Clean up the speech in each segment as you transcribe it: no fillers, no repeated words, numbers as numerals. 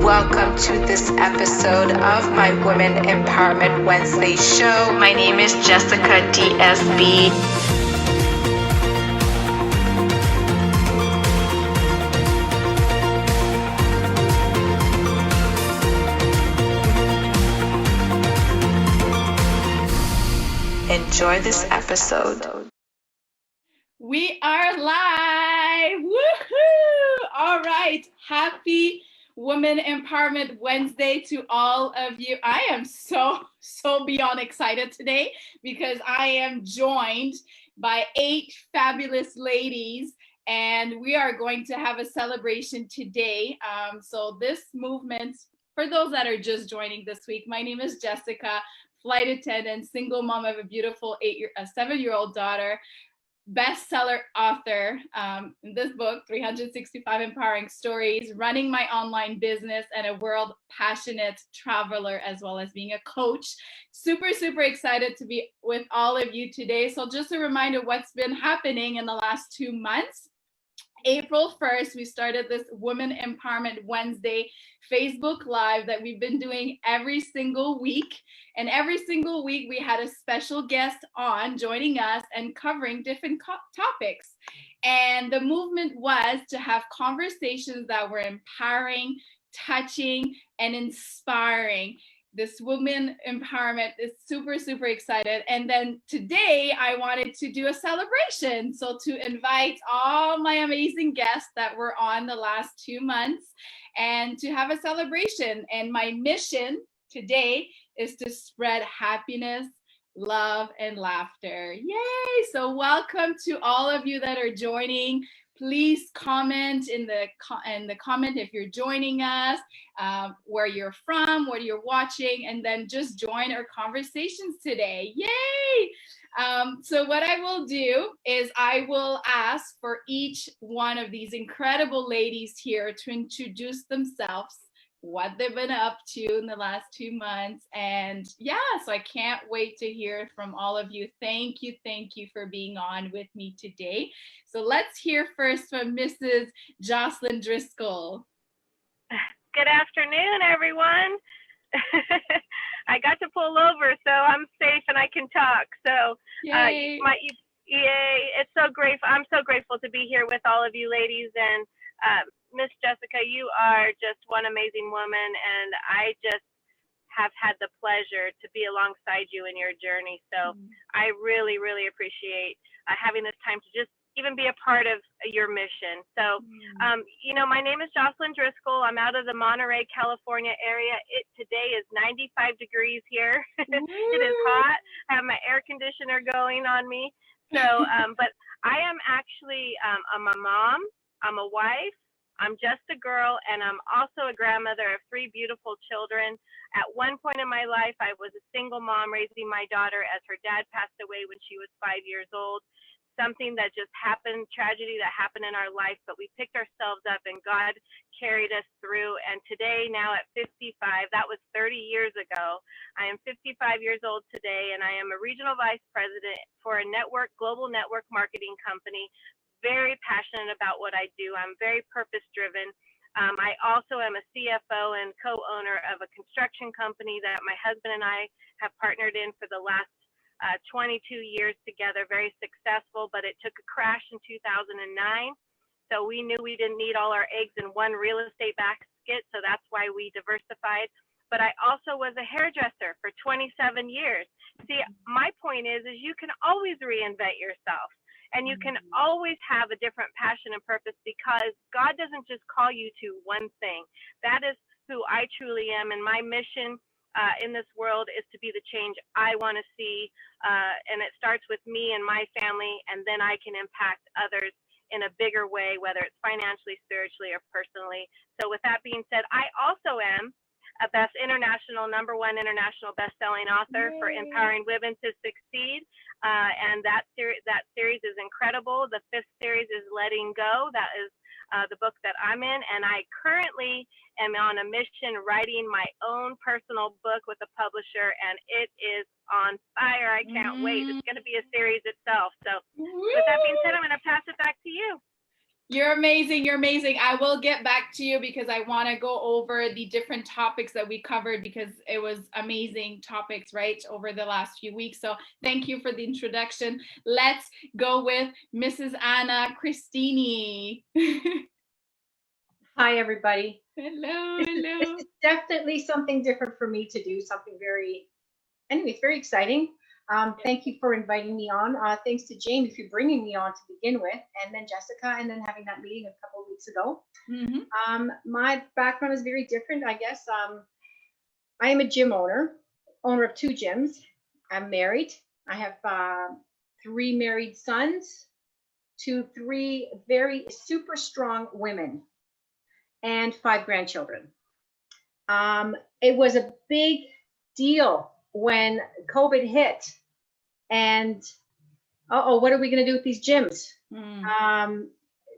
welcome to this episode of my Women Empowerment Wednesday show. My name is Jessica DSB. Enjoy this episode. We are live. Woohoo! All right. Happy Women Empowerment Wednesday to all of you. I am so beyond excited today because I am joined by 8 fabulous ladies, and we are going to have a celebration today. So this movement, for those that are just joining this week, my name is Jessica, flight attendant, single mom of a beautiful 7-year-old daughter, bestseller author in this book, 365 Empowering Stories, running my online business, and a world passionate traveler, as well as being a coach. Super excited to be with all of you today. So just a reminder what's been happening in the last 2 months. April 1st, we started this Women Empowerment Wednesday Facebook Live that we've been doing every single week. And every single week, we had a special guest on joining us and covering different topics. And the movement was to have conversations that were empowering, touching, and inspiring. This women empowerment is super excited. And then today I wanted to do a celebration. So to invite all my amazing guests that were on the last 2 months and to have a celebration. And my mission today is to spread happiness, love, and laughter. Yay! So welcome to all of you that are joining. Please comment in the comment if you're joining us, where you're from, what you're watching, and then just join our conversations today. Yay! So what I will do is I will ask for each one of these incredible ladies here to introduce themselves, what they've been up to in the last 2 months. And yeah, so I can't wait to hear from all of you. Thank you for being on with me today. So let's hear first from Mrs. Jocelyn Driscoll. Good afternoon, everyone. I got to pull over, so I'm safe and I can talk. So yay. Yay. It's so grateful. I'm so grateful to be here with all of you ladies. And Miss Jessica, you are just one amazing woman, and I just have had the pleasure to be alongside you in your journey. So I really appreciate having this time to just even be a part of your mission. So, my name is Jocelyn Driscoll. I'm out of the Monterey, California area. Today is 95 degrees here. It is hot. I have my air conditioner going on me. So, but I am actually, I'm a mom, I'm a wife, I'm just a girl, and I'm also a grandmother of 3 beautiful children. At one point in my life, I was a single mom raising my daughter as her dad passed away when she was 5 years old. Something that just happened, tragedy that happened in our life, but we picked ourselves up and God carried us through. And today, now at 55, that was 30 years ago. I am 55 years old today, and I am a regional vice president for a global network marketing company. Very passionate about what I do. I'm very purpose driven. I also am a CFO and co-owner of a construction company that my husband and I have partnered in for the last 22 years together. Very successful, but it took a crash in 2009. So we knew we didn't need all our eggs in one real estate basket. So that's why we diversified. But I also was a hairdresser for 27 years. See, my point is you can always reinvent yourself. And you can always have a different passion and purpose, because God doesn't just call you to one thing. That is who I truly am. And my mission in this world is to be the change I want to see. And it starts with me and my family, and then I can impact others in a bigger way, whether it's financially, spiritually, or personally. So with that being said, I also am a number one international best-selling author for Empowering Women to Succeed. And that series is incredible. The 5th series is Letting Go. That is the book that I'm in. And I currently am on a mission writing my own personal book with a publisher, and it is on fire. I can't wait. It's going to be a series itself. So with that being said, I'm going to pass it back to you. You're amazing. You're amazing. I will get back to you because I want to go over the different topics that we covered because it was amazing topics, right, over the last few weeks. So thank you for the introduction. Let's go with Mrs. Anna Cristini. Hi, everybody. Hello, This hello. is definitely something different for me to do, something it's very exciting. Thank you for inviting me on. Thanks to Jamie for bringing me on to begin with, and then Jessica, and then having that meeting a couple of weeks ago. Mm-hmm. My background is very different, I guess. I am a gym owner of 2 gyms. I'm married. I have 3 married sons to 3 very super strong women and 5 grandchildren. It was a big deal when COVID hit, and what are we going to do with these gyms?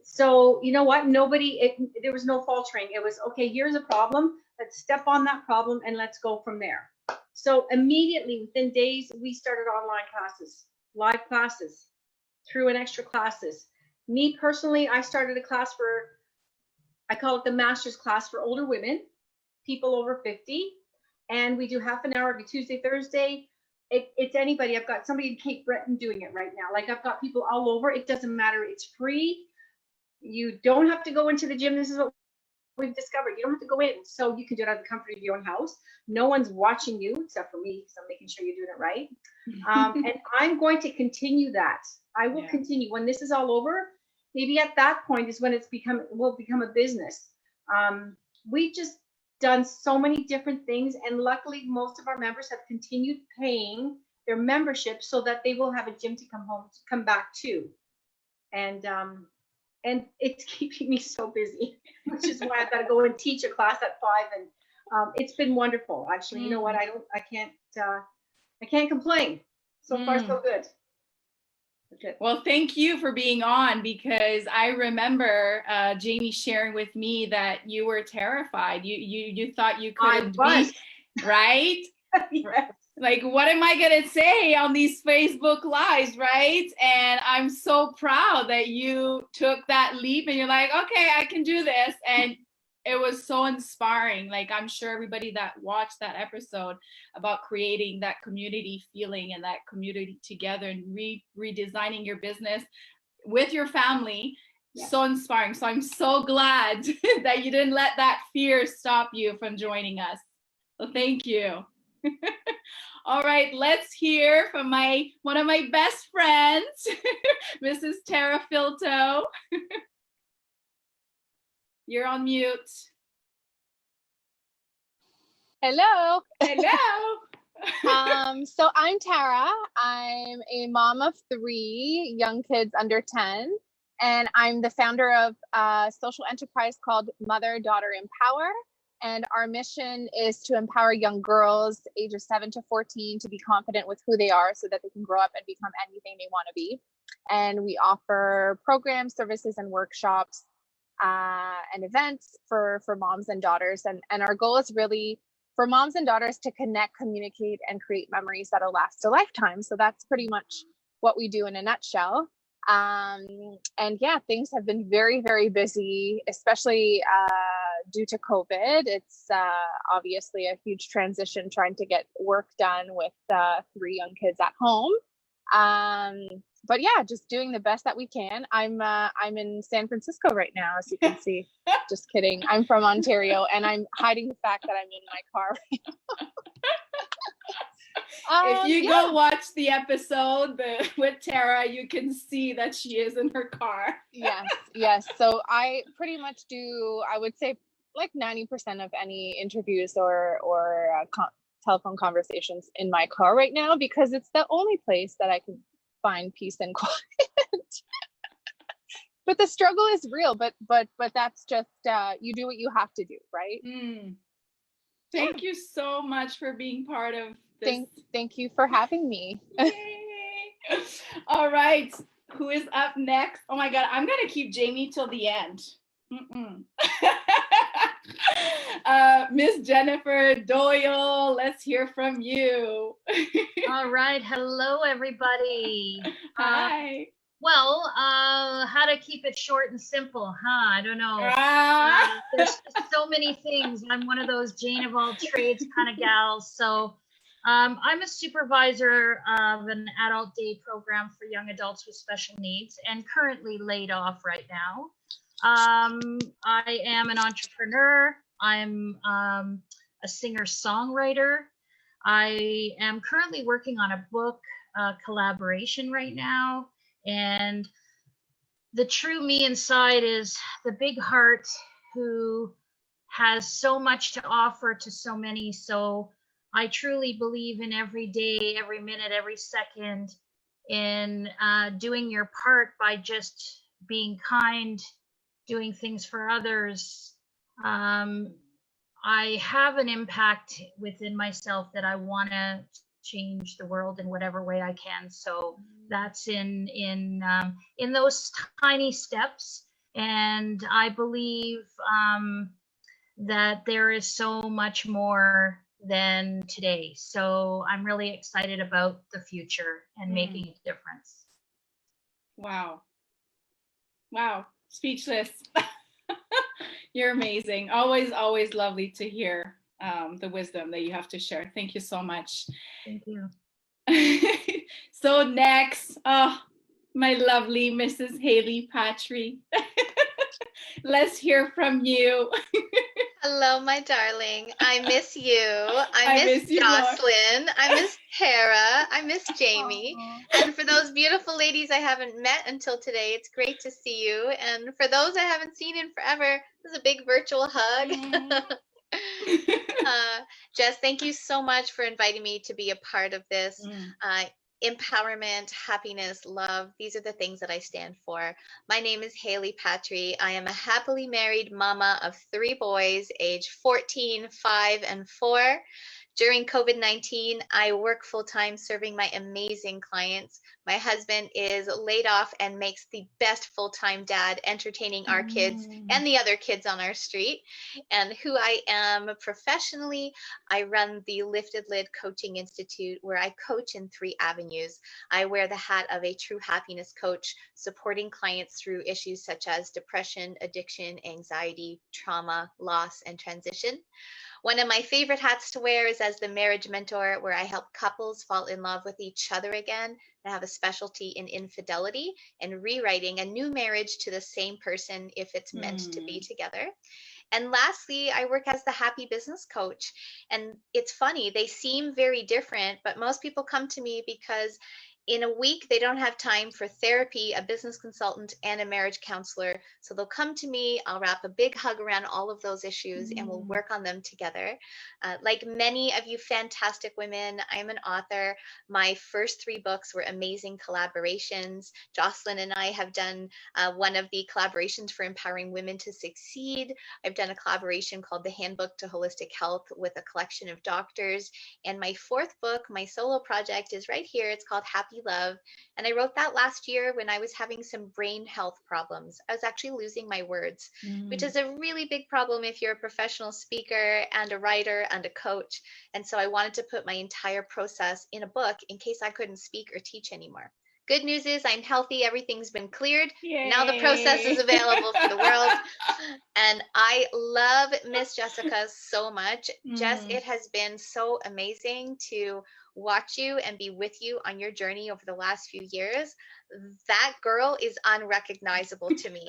So you know what? There was no faltering. It was okay. Here's a problem. Let's step on that problem and let's go from there. So immediately, within days, we started online classes, live classes, through an extra classes. Me personally, I started a class I call it the master's class for older women, people over 50. And we do half an hour every Tuesday, Thursday. It's anybody. I've got somebody in Cape Breton doing it right now. Like I've got people all over. It doesn't matter. It's free. You don't have to go into the gym. This is what we've discovered. You don't have to go in. So you can do it out of the comfort of your own house. No one's watching you except for me because I'm making sure you're doing it right. And I'm going to continue that. I will continue when this is all over. Maybe at that point is when will become a business. We just done so many different things, and luckily most of our members have continued paying their membership so that they will have a gym to come back to, and it's keeping me so busy, which is why I've got to go and teach a class at 5, and it's been wonderful actually. You know what, I can't complain. So far so good. Well, thank you for being on, because I remember Jamie sharing with me that you were terrified. You thought you couldn't be, right? Yes. Like, what am I going to say on these Facebook Lives, right? And I'm so proud that you took that leap and you're like, okay, I can do this. And it was so inspiring. Like, I'm sure everybody that watched that episode about creating that community feeling and that community together and redesigning your business with your family, so inspiring. So I'm so glad that you didn't let that fear stop you from joining us. So thank you. All right, let's hear from one of my best friends, Mrs. Tara Filto. You're on mute. Hello. Hello. So I'm Tara. I'm a mom of 3 young kids under 10, and I'm the founder of a social enterprise called Mother Daughter Empower. And our mission is to empower young girls ages 7 to 14 to be confident with who they are so that they can grow up and become anything they want to be. And we offer programs, services, and workshops and events for moms and daughters. And our goal is really for moms and daughters to connect, communicate, and create memories that'll last a lifetime. So that's pretty much what we do in a nutshell. And yeah, things have been very, very busy, especially due to COVID. It's obviously a huge transition trying to get work done with 3 young kids at home. But yeah, just doing the best that we can. I'm in San Francisco right now, as you can see. Just kidding. I'm from Ontario, and I'm hiding the fact that I'm in my car right now. If you go watch the episode with Tara, you can see that she is in her car. Yes. So I pretty much do, I would say, like 90% of any interviews or telephone conversations in my car right now, because it's the only place that I can find peace and quiet. But the struggle is real, but that's just you do what you have to do, right? Thank you so much for being part of this. Thank you for having me. Yay. All right, who is up next? Oh my God, I'm gonna keep Jamie till the end. Miss Jennifer Doyle, let's hear from you. All right. Hello, everybody. Hi. Well, how to keep it short and simple, huh? I don't know. Ah. There's just so many things. I'm one of those Jane of all trades kind of gals. So I'm a supervisor of an adult day program for young adults with special needs and currently laid off right now. I am an entrepreneur. I'm a singer-songwriter. I am currently working on a book collaboration right now. And the true me inside is the big heart who has so much to offer to so many. So I truly believe in every day, every minute, every second in doing your part by just being kind, doing things for others. I have an impact within myself that I want to change the world in whatever way I can. So that's in those tiny steps, and I believe that there is so much more than today. So I'm really excited about the future and making a difference. Wow. Wow. Speechless. You're amazing. Always, always lovely to hear the wisdom that you have to share. Thank you so much. Thank you. So next, oh, my lovely Mrs. Haley Patry. Let's hear from you. Hello, my darling. I miss you. I miss you, Jocelyn. I miss Tara. I miss Jamie. And for those beautiful ladies I haven't met until today, it's great to see you. And for those I haven't seen in forever, this is a big virtual hug. Jess, thank you so much for inviting me to be a part of this. Empowerment, happiness, love. These are the things that I stand for. My name is Haley Patry. I am a happily married mama of 3 boys, age 14, 5, and 4. During COVID-19, I work full-time serving my amazing clients. My husband is laid off and makes the best full-time dad, entertaining our kids and the other kids on our street. And who I am professionally, I run the Lifted Lid Coaching Institute, where I coach in 3 avenues. I wear the hat of a true happiness coach, supporting clients through issues such as depression, addiction, anxiety, trauma, loss, and transition. One of my favorite hats to wear is as the marriage mentor, where I help couples fall in love with each other again. I have a specialty in infidelity and rewriting a new marriage to the same person if it's meant to be together. And lastly, I work as the happy business coach. And it's funny, they seem very different, but most people come to me because in a week, they don't have time for therapy, a business consultant, and a marriage counselor. So they'll come to me, I'll wrap a big hug around all of those issues, and we'll work on them together. Like many of you fantastic women, I'm an author. My first 3 books were amazing collaborations. Jocelyn and I have done one of the collaborations for empowering women to succeed. I've done a collaboration called The Handbook to Holistic Health with a collection of doctors. And my 4th book, my solo project, is right here. It's called Happy Love. And I wrote that last year when I was having some brain health problems. I was actually losing my words, which is a really big problem if you're a professional speaker and a writer and a coach. And so I wanted to put my entire process in a book in case I couldn't speak or teach anymore. Good news is I'm healthy. Everything's been cleared. Yay. Now the process is available for the world. And I love Miss Jessica so much. Jess, it has been so amazing to watch you and be with you on your journey over the last few years. That girl is unrecognizable to me.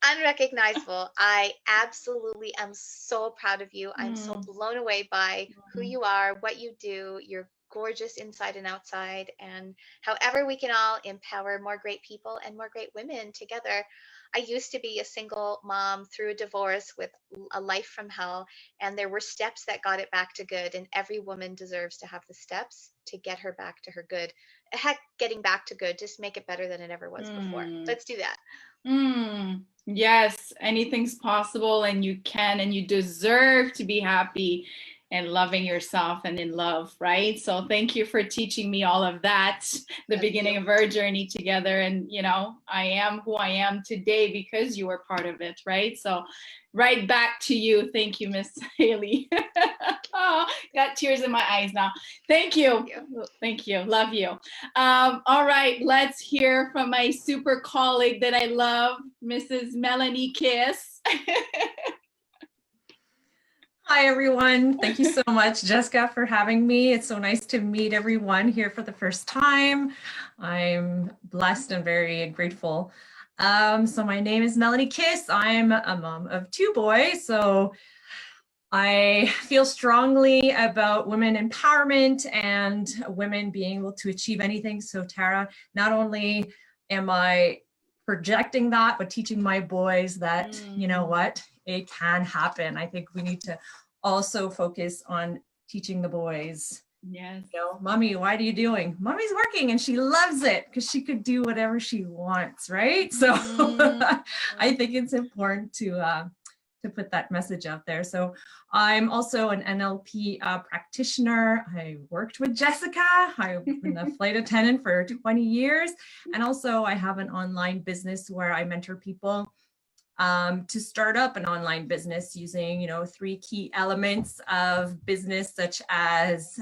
Unrecognizable. I absolutely am so proud of you. I'm so blown away by who you are, what you do. You're gorgeous inside and outside, and however we can all empower more great people and more great women together. I used to be a single mom through a divorce with a life from hell, and there were steps that got it back to good, and every woman deserves to have the steps to get her back to her good. Heck, getting back to good, just make it better than it ever was before. Let's do that. Yes, anything's possible, and you can, and you deserve to be happy. and loving yourself and in love, right? So thank you for teaching me all of that, the beginning of our journey together. And, you know, I am who I am today because you were part of it, right? So right back to you. Thank you, Miss Haley. Oh, got tears in my eyes now. Thank you. Thank you. Love you. All right, let's hear from my super colleague that I love, Mrs. Melanie Kiss. Hi, everyone. Thank you so much, Jessica, for having me. It's so nice to meet everyone here for the first time. I'm blessed and very grateful. So my name is Melanie Kiss. I'm a mom of 2 boys. So I feel strongly about women empowerment and women being able to achieve anything. So Tara, not only am I projecting that, but teaching my boys that, you know what, it can happen. I think we need to also focus on teaching the boys. Yes. You know, mommy, what are you doing? Mommy's working and she loves it because she could do whatever she wants, right? So I think it's important to put that message out there. So I'm also an NLP practitioner. I worked with Jessica. I've been a flight attendant for 20 years. And also I have an online business where I mentor people to start up an online business using, you know, 3 key elements of business, such as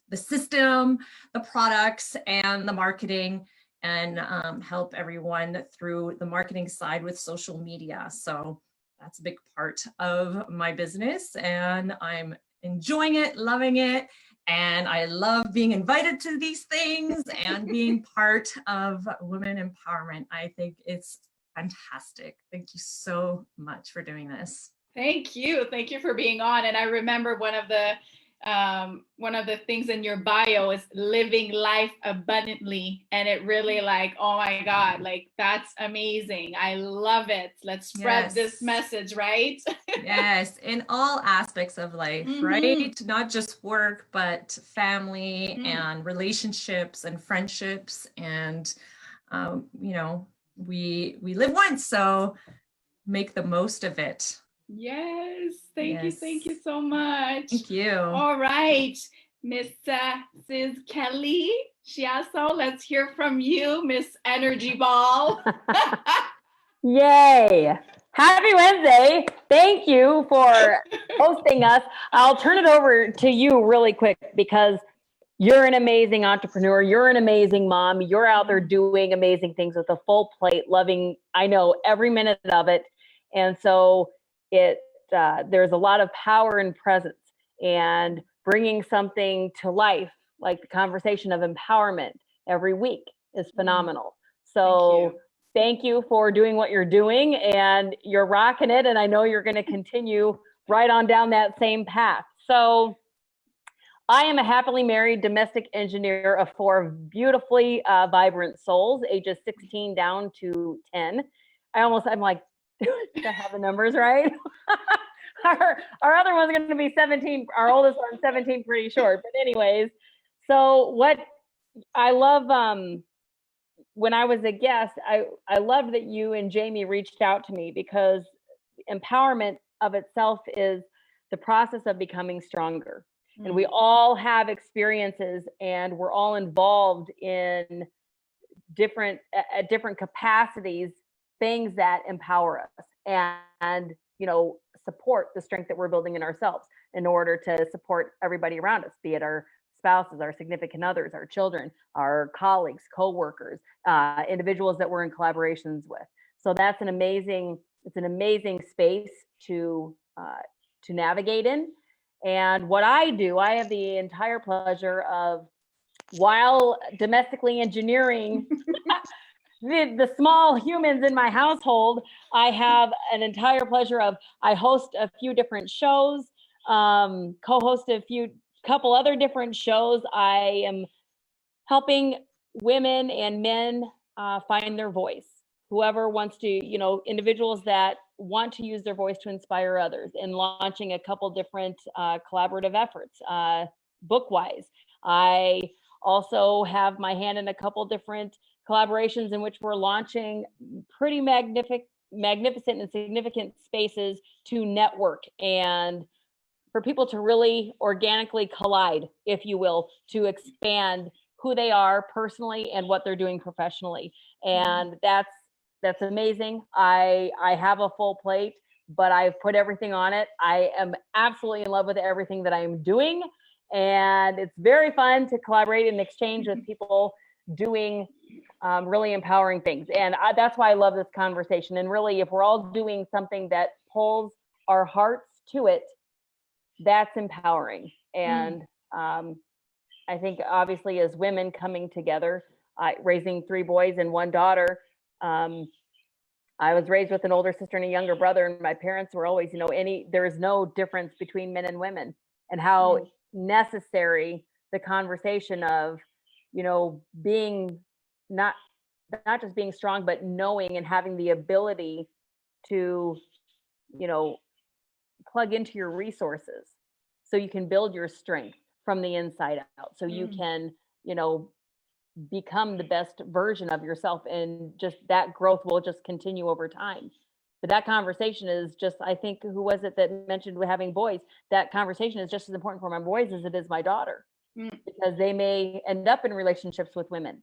the system, the products, and the marketing, and help everyone through the marketing side with social media. So that's a big part of my business, and I'm enjoying it, loving it. And I love being invited to these things and being part of women empowerment. I think it's fantastic. Thank you so much for doing this. Thank you. Thank you for being on. And I remember one of the things in your bio is living life abundantly. And it really like, oh my God, like that's amazing. I love it. Let's spread this message, right? Yes, in all aspects of life, right? Not just work, but family and relationships and friendships. And, you know, we live once, so make the most of it. Yes, thank you so much. Thank you. All right, Mrs. Kelly Chiasso, let's hear from you, Miss Energy Ball. Yay! Happy Wednesday. Thank you for hosting us. I'll turn it over to you really quick because you're an amazing entrepreneur. You're an amazing mom. You're out there doing amazing things with a full plate, loving, I know, every minute of it. And so there's a lot of power in presence, and bringing something to life, like the conversation of empowerment every week, is phenomenal. So thank you for doing what you're doing, and you're rocking it. And I know you're going to continue right on down that same path. So I am a happily married domestic engineer of 4 beautifully vibrant souls, ages 16 down to 10. I'm like, do I have the numbers right? Our other one's going to be 17. Our oldest one's 17, pretty short. But anyways, so what I love, when I was a guest, I loved that you and Jamie reached out to me, because empowerment of itself is the process of becoming stronger. And we all have experiences, and we're all involved in different capacities, things that empower us and, you know, support the strength that we're building in ourselves in order to support everybody around us, be it our spouses, our significant others, our children, our colleagues, co-workers, individuals that we're in collaborations with. So that's an amazing space to navigate in. And what I do, I have the entire pleasure of, while domestically engineering the small humans in my household, I have an entire pleasure of, I host a few different shows, co-host couple other different shows. I am helping women and men find their voice. Whoever wants to, you know, individuals that want to use their voice to inspire others, and launching a couple different collaborative efforts, book-wise. I also have my hand in a couple different collaborations in which we're launching pretty magnificent and significant spaces to network and for people to really organically collide, if you will, to expand who they are personally and what they're doing professionally. And that's amazing. I have a full plate, but I've put everything on it. I am absolutely in love with everything that I am doing. And it's very fun to collaborate and exchange with people doing really empowering things. And that's why I love this conversation. And really, if we're all doing something that pulls our hearts to it, that's empowering. And I think obviously as women coming together, raising 3 boys and 1 daughter, I was raised with an older sister and a younger brother, and my parents were always, there is no difference between men and women, and how necessary the conversation of, being not just being strong, but knowing and having the ability to, plug into your resources so you can build your strength from the inside out, so you can, become the best version of yourself, and just that growth will just continue over time. But that conversation is just, I think, who was it that mentioned having boys? That conversation is just as important for my boys as it is my daughter, because they may end up in relationships with women.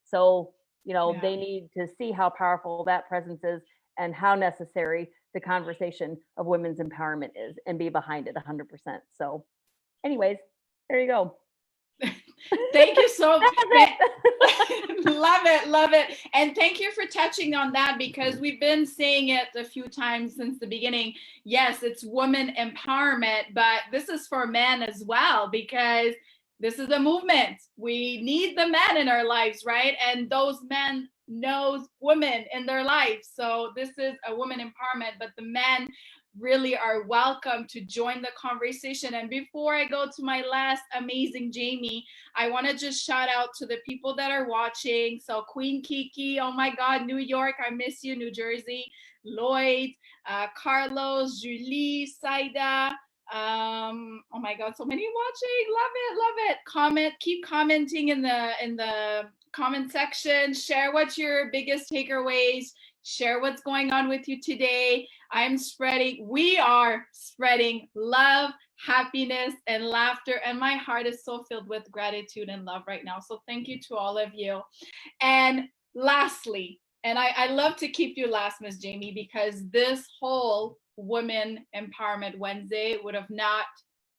So, they need to see how powerful that presence is and how necessary the conversation of women's empowerment is, and be behind it 100%. So anyways, there you go. Thank you so much. Love it. And thank you for touching on that, because we've been saying it a few times since the beginning. Yes, it's women empowerment, but this is for men as well, because this is a movement. We need the men in our lives, right? And those men knows women in their lives. So this is a woman empowerment, but the men really are welcome to join the conversation. And before I go to my last amazing Jamie, I want to just shout out to the people that are watching. So Queen Kiki, oh my God, New York, I miss you. New Jersey, Lloyd, Carlos, Julie, Saida. Oh my God, so many watching. Love it. Keep commenting in the comment section. Share what's your biggest takeaways. Share what's going on with you today. We are spreading love, happiness, and laughter. And my heart is so filled with gratitude and love right now. So thank you to all of you. And lastly, and I love to keep you last, Miss Jamie, because this whole Women Empowerment Wednesday would have not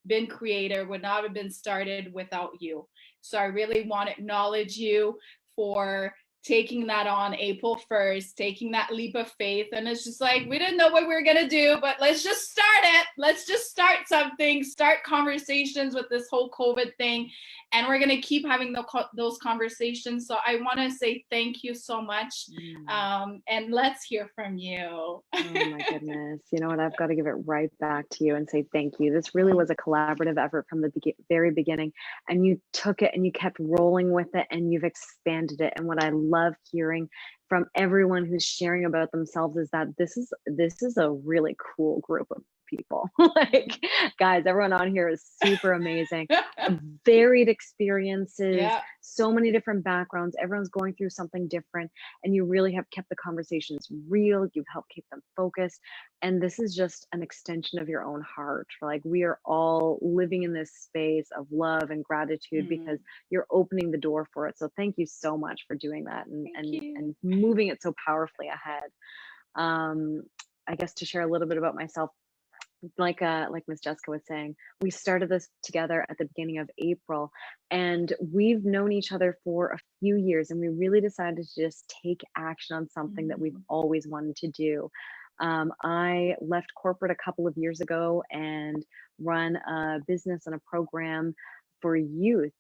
been created, would not have been started without you. So I really want to acknowledge you for taking that on April 1st, taking that leap of faith. And it's just like, we didn't know what we were going to do, but let's just start it. Let's just start something, start conversations with this whole COVID thing. And we're going to keep having those conversations. So I want to say thank you so much. And let's hear from you. Oh my goodness. You know what? I've got to give it right back to you and say thank you. This really was a collaborative effort from the very beginning. And you took it and you kept rolling with it, and you've expanded it. And what I love hearing from everyone who's sharing about themselves is that this is a really cool group of people. Like, guys, everyone on here is super amazing. Varied experiences, so many different backgrounds. Everyone's going through something different, and you really have kept the conversations real. You've helped keep them focused, and this is just an extension of your own heart. Like, we are all living in this space of love and gratitude because you're opening the door for it. So thank you so much for doing that and moving it so powerfully ahead. I guess to share a little bit about myself, like Miss Jessica was saying, we started this together at the beginning of April, and we've known each other for a few years, and we really decided to just take action on something that we've always wanted to do. I left corporate a couple of years ago and run a business and a program for youth,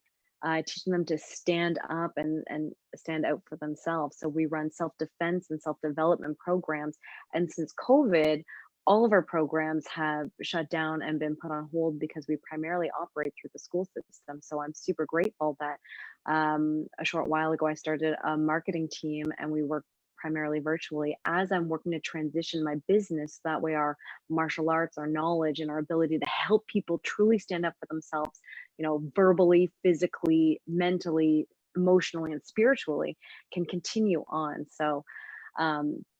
teaching them to stand up and stand out for themselves. So we run self-defense and self-development programs. And since COVID, all of our programs have shut down and been put on hold because we primarily operate through the school system. So I'm super grateful that a short while ago I started a marketing team, and we work primarily virtually as I'm working to transition my business. That way our martial arts, our knowledge, and our ability to help people truly stand up for themselves, verbally, physically, mentally, emotionally, and spiritually, can continue on. So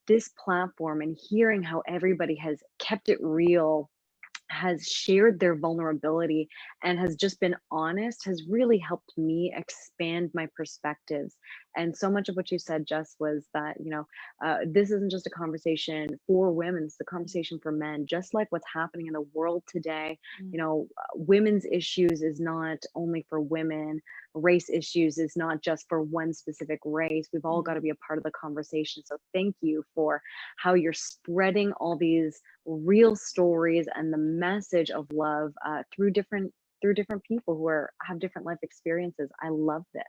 this platform and hearing how everybody has kept it real, has shared their vulnerability and has just been honest has really helped me expand my perspectives. And so much of what you said, Jess, was that, this isn't just a conversation for women, it's a conversation for men. Just like what's happening in the world today, women's issues is not only for women, race issues is not just for one specific race. We've all got to be a part of the conversation. So thank you for how you're spreading all these real stories and the message of love through different people who have different life experiences. I love this.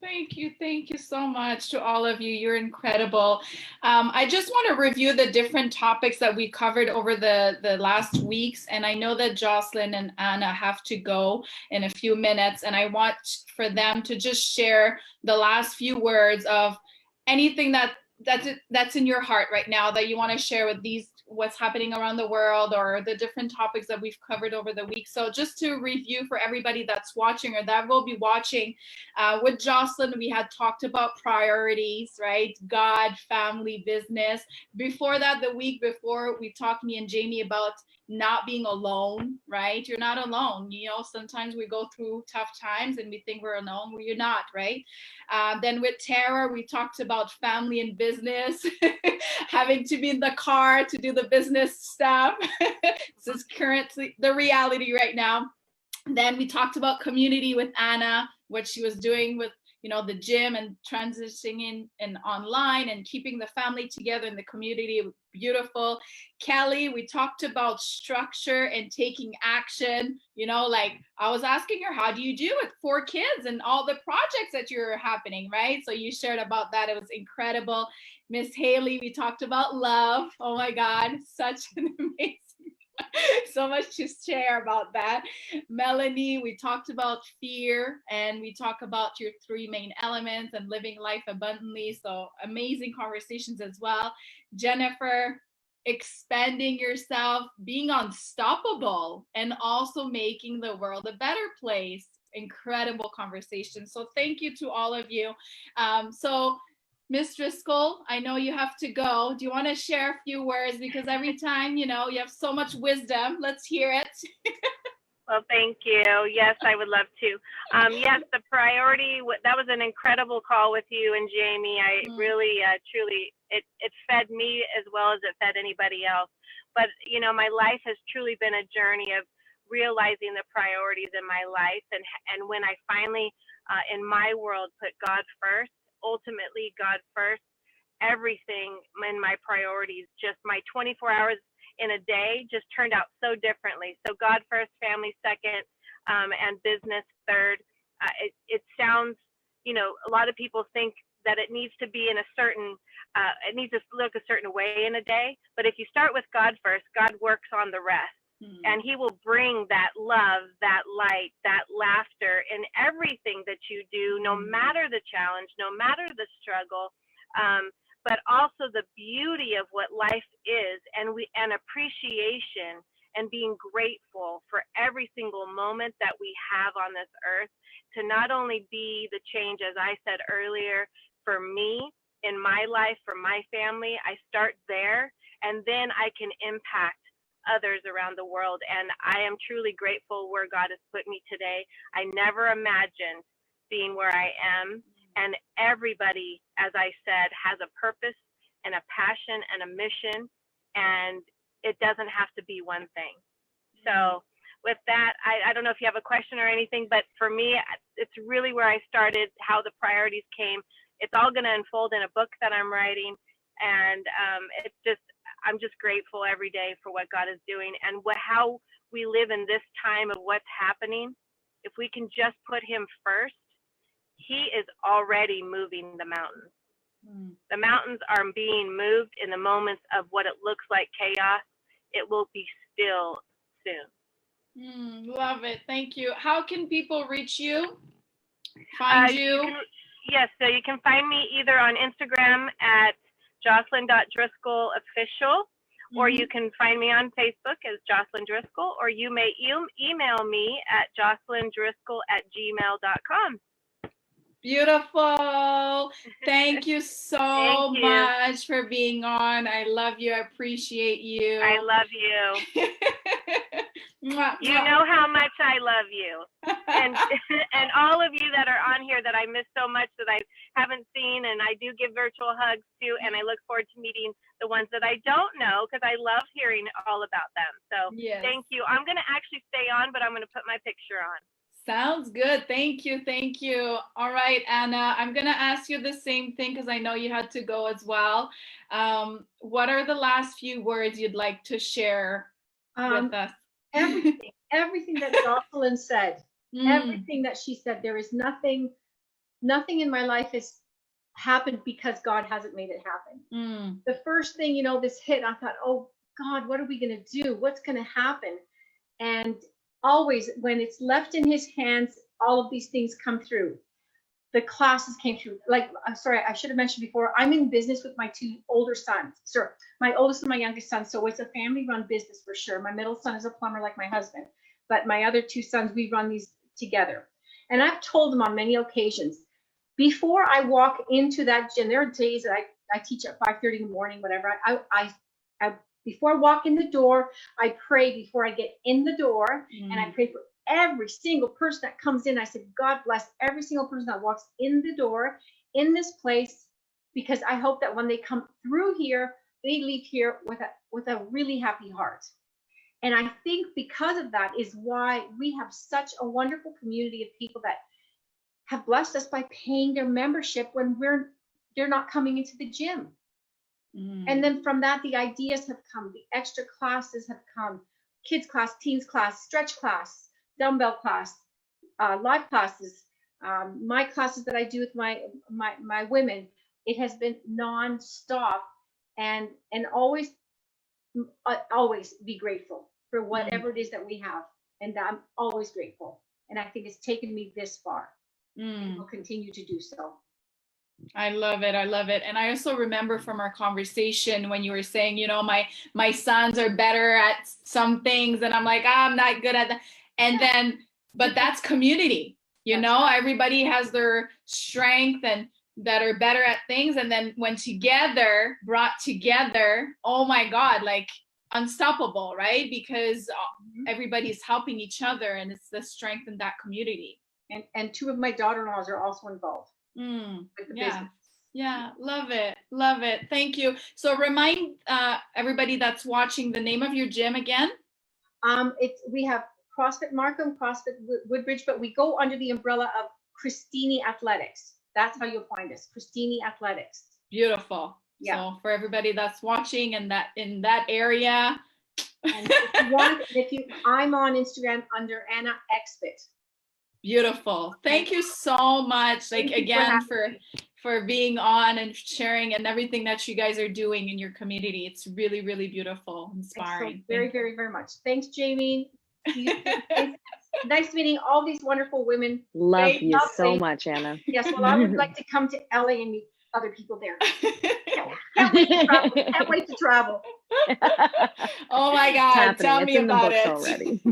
Thank you so much to all of you. You're incredible. I just want to review the different topics that we covered over the last weeks, and I know that Jocelyn and Anna have to go in a few minutes, and I want for them to just share the last few words of anything that's in your heart right now that you want to share with what's happening around the world, or the different topics that we've covered over the week. So just to review for everybody that's watching or that will be watching, with Jocelyn, we had talked about priorities, right? God, family, business. Before that, the week before, we talked, me and Jamie, about not being alone, right? You're not alone. Sometimes we go through tough times and we think we're alone. Well, you're not, right? Then with Tara, we talked about family and business, having to be in the car to do the business stuff. This is currently the reality right now. Then we talked about community with Anna, what she was doing with the gym and transitioning and online and keeping the family together in the community. Beautiful. Kelly, we talked about structure and taking action. Like I was asking her, how do you do with 4 kids and all the projects that you're happening, right? So you shared about that. It was incredible. Miss Haley, we talked about love. Oh my God, such an amazing so much to share about that. Melanie, we talked about fear, and we talk about your 3 main elements and living life abundantly. So amazing conversations as well. Jennifer, expanding yourself, being unstoppable, and also making the world a better place. Incredible conversation. So thank you to all of you. So Miss Driscoll, I know you have to go. Do you want to share a few words? Because every time, you have so much wisdom. Let's hear it. Well, thank you. Yes, I would love to. Yes, the priority, that was an incredible call with you and Jamie. I really, truly, it fed me as well as it fed anybody else. But, my life has truly been a journey of realizing the priorities in my life. And when I finally, in my world, put God first, ultimately God first, everything in my priorities, just my 24 hours in a day just turned out so differently. So God first, family second, and business third. It sounds, a lot of people think that it needs to be in a certain, it needs to look a certain way in a day. But if you start with God first, God works on the rest. And he will bring that love, that light, that laughter in everything that you do, no matter the challenge, no matter the struggle, but also the beauty of what life is, and appreciation and being grateful for every single moment that we have on this earth, to not only be the change, as I said earlier, for me, in my life, for my family. I start there, and then I can impact others around the world. And I am truly grateful where God has put me today. I never imagined being where I am. And everybody, as I said, has a purpose and a passion and a mission, and it doesn't have to be one thing. So with that, I don't know if you have a question or anything, but for me, it's really where I started, how the priorities came. It's all going to unfold in a book that I'm writing. And I'm just grateful every day for what God is doing, and how we live in this time of what's happening. If we can just put him first, he is already moving the mountains. The mountains are being moved in the moments of what it looks like chaos. It will be still soon. Love it. Thank you. How can people reach you? Find you? Yes, so you can find me either on Instagram at Jocelyn.DriscollOfficial, or you can find me on Facebook as Jocelyn Driscoll, or you may email me at jocelyn.driscoll@gmail.com. Beautiful. Thank you so much for being on. I love you. I appreciate you. I love you. Mwah, You mwah. know how much I love you. And and all of you that are on here that I miss so much that I haven't seen, and I do give virtual hugs to, and I look forward to meeting the ones that I don't know because I love hearing all about them. So Yes. thank you. I'm going to actually stay on, but I'm going to put my picture on. Sounds good. Thank you. Thank you. All right, Anna, I'm going to ask you the same thing because I know you had to go as well. What are the last few words you'd like to share with us? Everything that Jocelyn said, everything that she said, there is nothing in my life has happened because God hasn't made it happen. The first thing, this hit, I thought, oh God, what are we going to do? What's going to happen? And always when it's left in his hands, all of these things come through. The classes came through. Like, I'm sorry, I should have mentioned before, I'm in business with my two older sons. Sure, my oldest and my youngest son. So it's a family-run business for sure. My middle son is a plumber like my husband, but my other two sons, we run these together. And I've told them on many occasions, before I walk into that gym, there are days that I teach at 5:30 in the morning, whatever. I before I walk in the door, I pray before I get in the door, and I pray for every single person that comes in. I said, God bless every single person that walks in the door in this place, because I hope that when they come through here, they leave here with a really happy heart. And I think because of that is why we have such a wonderful community of people that have blessed us by paying their membership when they're not coming into the gym. And then from that, the ideas have come, the extra classes have come, kids class, teens class, stretch class, dumbbell class, live classes, my classes that I do with my women. It has been nonstop, and always be grateful for whatever it is that we have, and I'm always grateful. And I think it's taken me this far, and will continue to do so. I love it. I love it. And I also remember from our conversation when you were saying, my sons are better at some things, and I'm like, I'm not good at that. And then, but that's community, everybody has their strength and that are better at things. And then when brought together, oh my God, like unstoppable, right? Because everybody's helping each other, and it's the strength in that community. And two of my daughter-in-laws are also involved. With the business. Yeah, love it. Thank you. So remind everybody that's watching the name of your gym again. We have CrossFit Markham, CrossFit Woodbridge, but we go under the umbrella of Christini Athletics. That's how you'll find us, Christini Athletics. Beautiful. Yeah. So for everybody that's watching and that in that area. And if you I'm on Instagram under Anna Xfit. Beautiful. Thank you so much. Like again for being on and sharing and everything that you guys are doing in your community. It's really, really beautiful, inspiring. So very, very, very much. Thanks, Jamie. Nice meeting all these wonderful women. Love you so much, Anna. Yes, well, I would like to come to LA and meet other people there. Can't wait to travel. Oh my God, tell me about it. Already.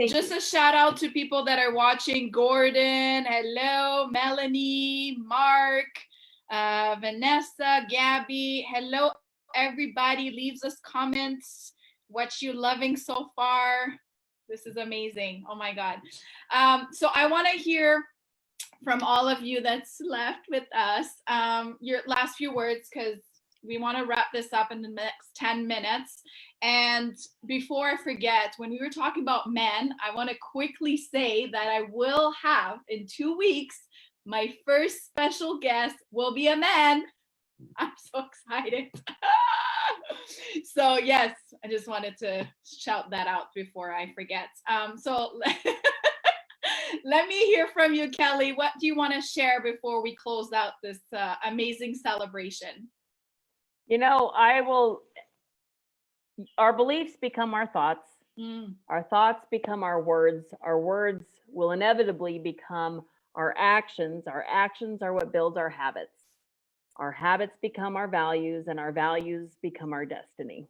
Just a shout out to people that are watching. Gordon, hello. Melanie, Mark, Vanessa, Gabby, hello. Everybody leaves us comments. What you loving so far? This is amazing. Oh my God. So I want to hear from all of you that's left with us, your last few words, because we want to wrap this up in the next 10 minutes. And before I forget, when we were talking about men, I want to quickly say that I will have in 2 weeks, my first special guest will be a man. I'm so excited. So yes, I just wanted to shout that out before I forget. So let me hear from you, Kelly. What do you want to share before we close out this amazing celebration? Our beliefs become our thoughts. Our thoughts become our words. Our words will inevitably become our actions. Our actions are what builds our habits. Our habits become our values, and our values become our destiny.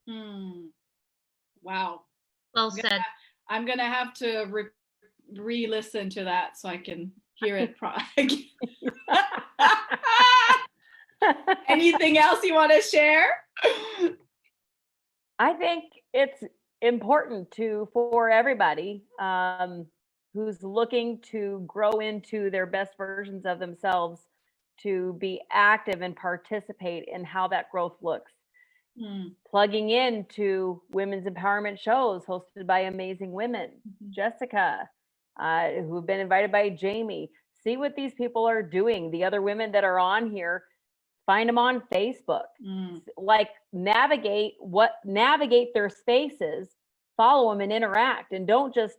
Wow. Well said. I'm going to have to re-listen to that so I can hear it. Anything else you want to share? I think it's important for everybody who's looking to grow into their best versions of themselves to be active and participate in how that growth looks. Plugging into women's empowerment shows hosted by amazing women, Jessica, who've been invited by Jamie. See what these people are doing. The other women that are on here, find them on Facebook. Like navigate their spaces, follow them and interact, and don't just,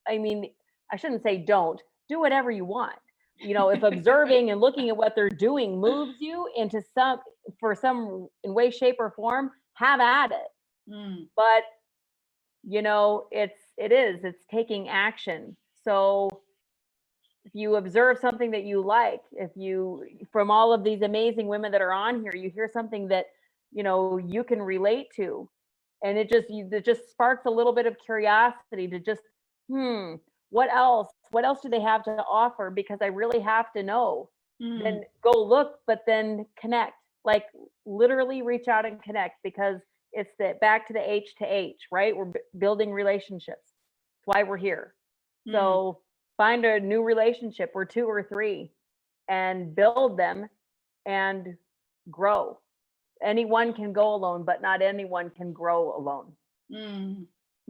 I mean, I shouldn't say don't, do whatever you want. You know, if observing and looking at what they're doing moves you into some in way, shape, or form, have at it. But you know, it's taking action. So if you observe something that you like, if you, from all of these amazing women that are on here, you hear something that, you know, you can relate to, and it just sparks a little bit of curiosity to just, what else do they have to offer? Because I really have to know. Then go look, but then connect, like literally reach out and connect, because it's back to the H to H, right? We're building relationships. That's why we're here. So find a new relationship or 2 or 3 and build them and grow. Anyone can go alone, but not anyone can grow alone.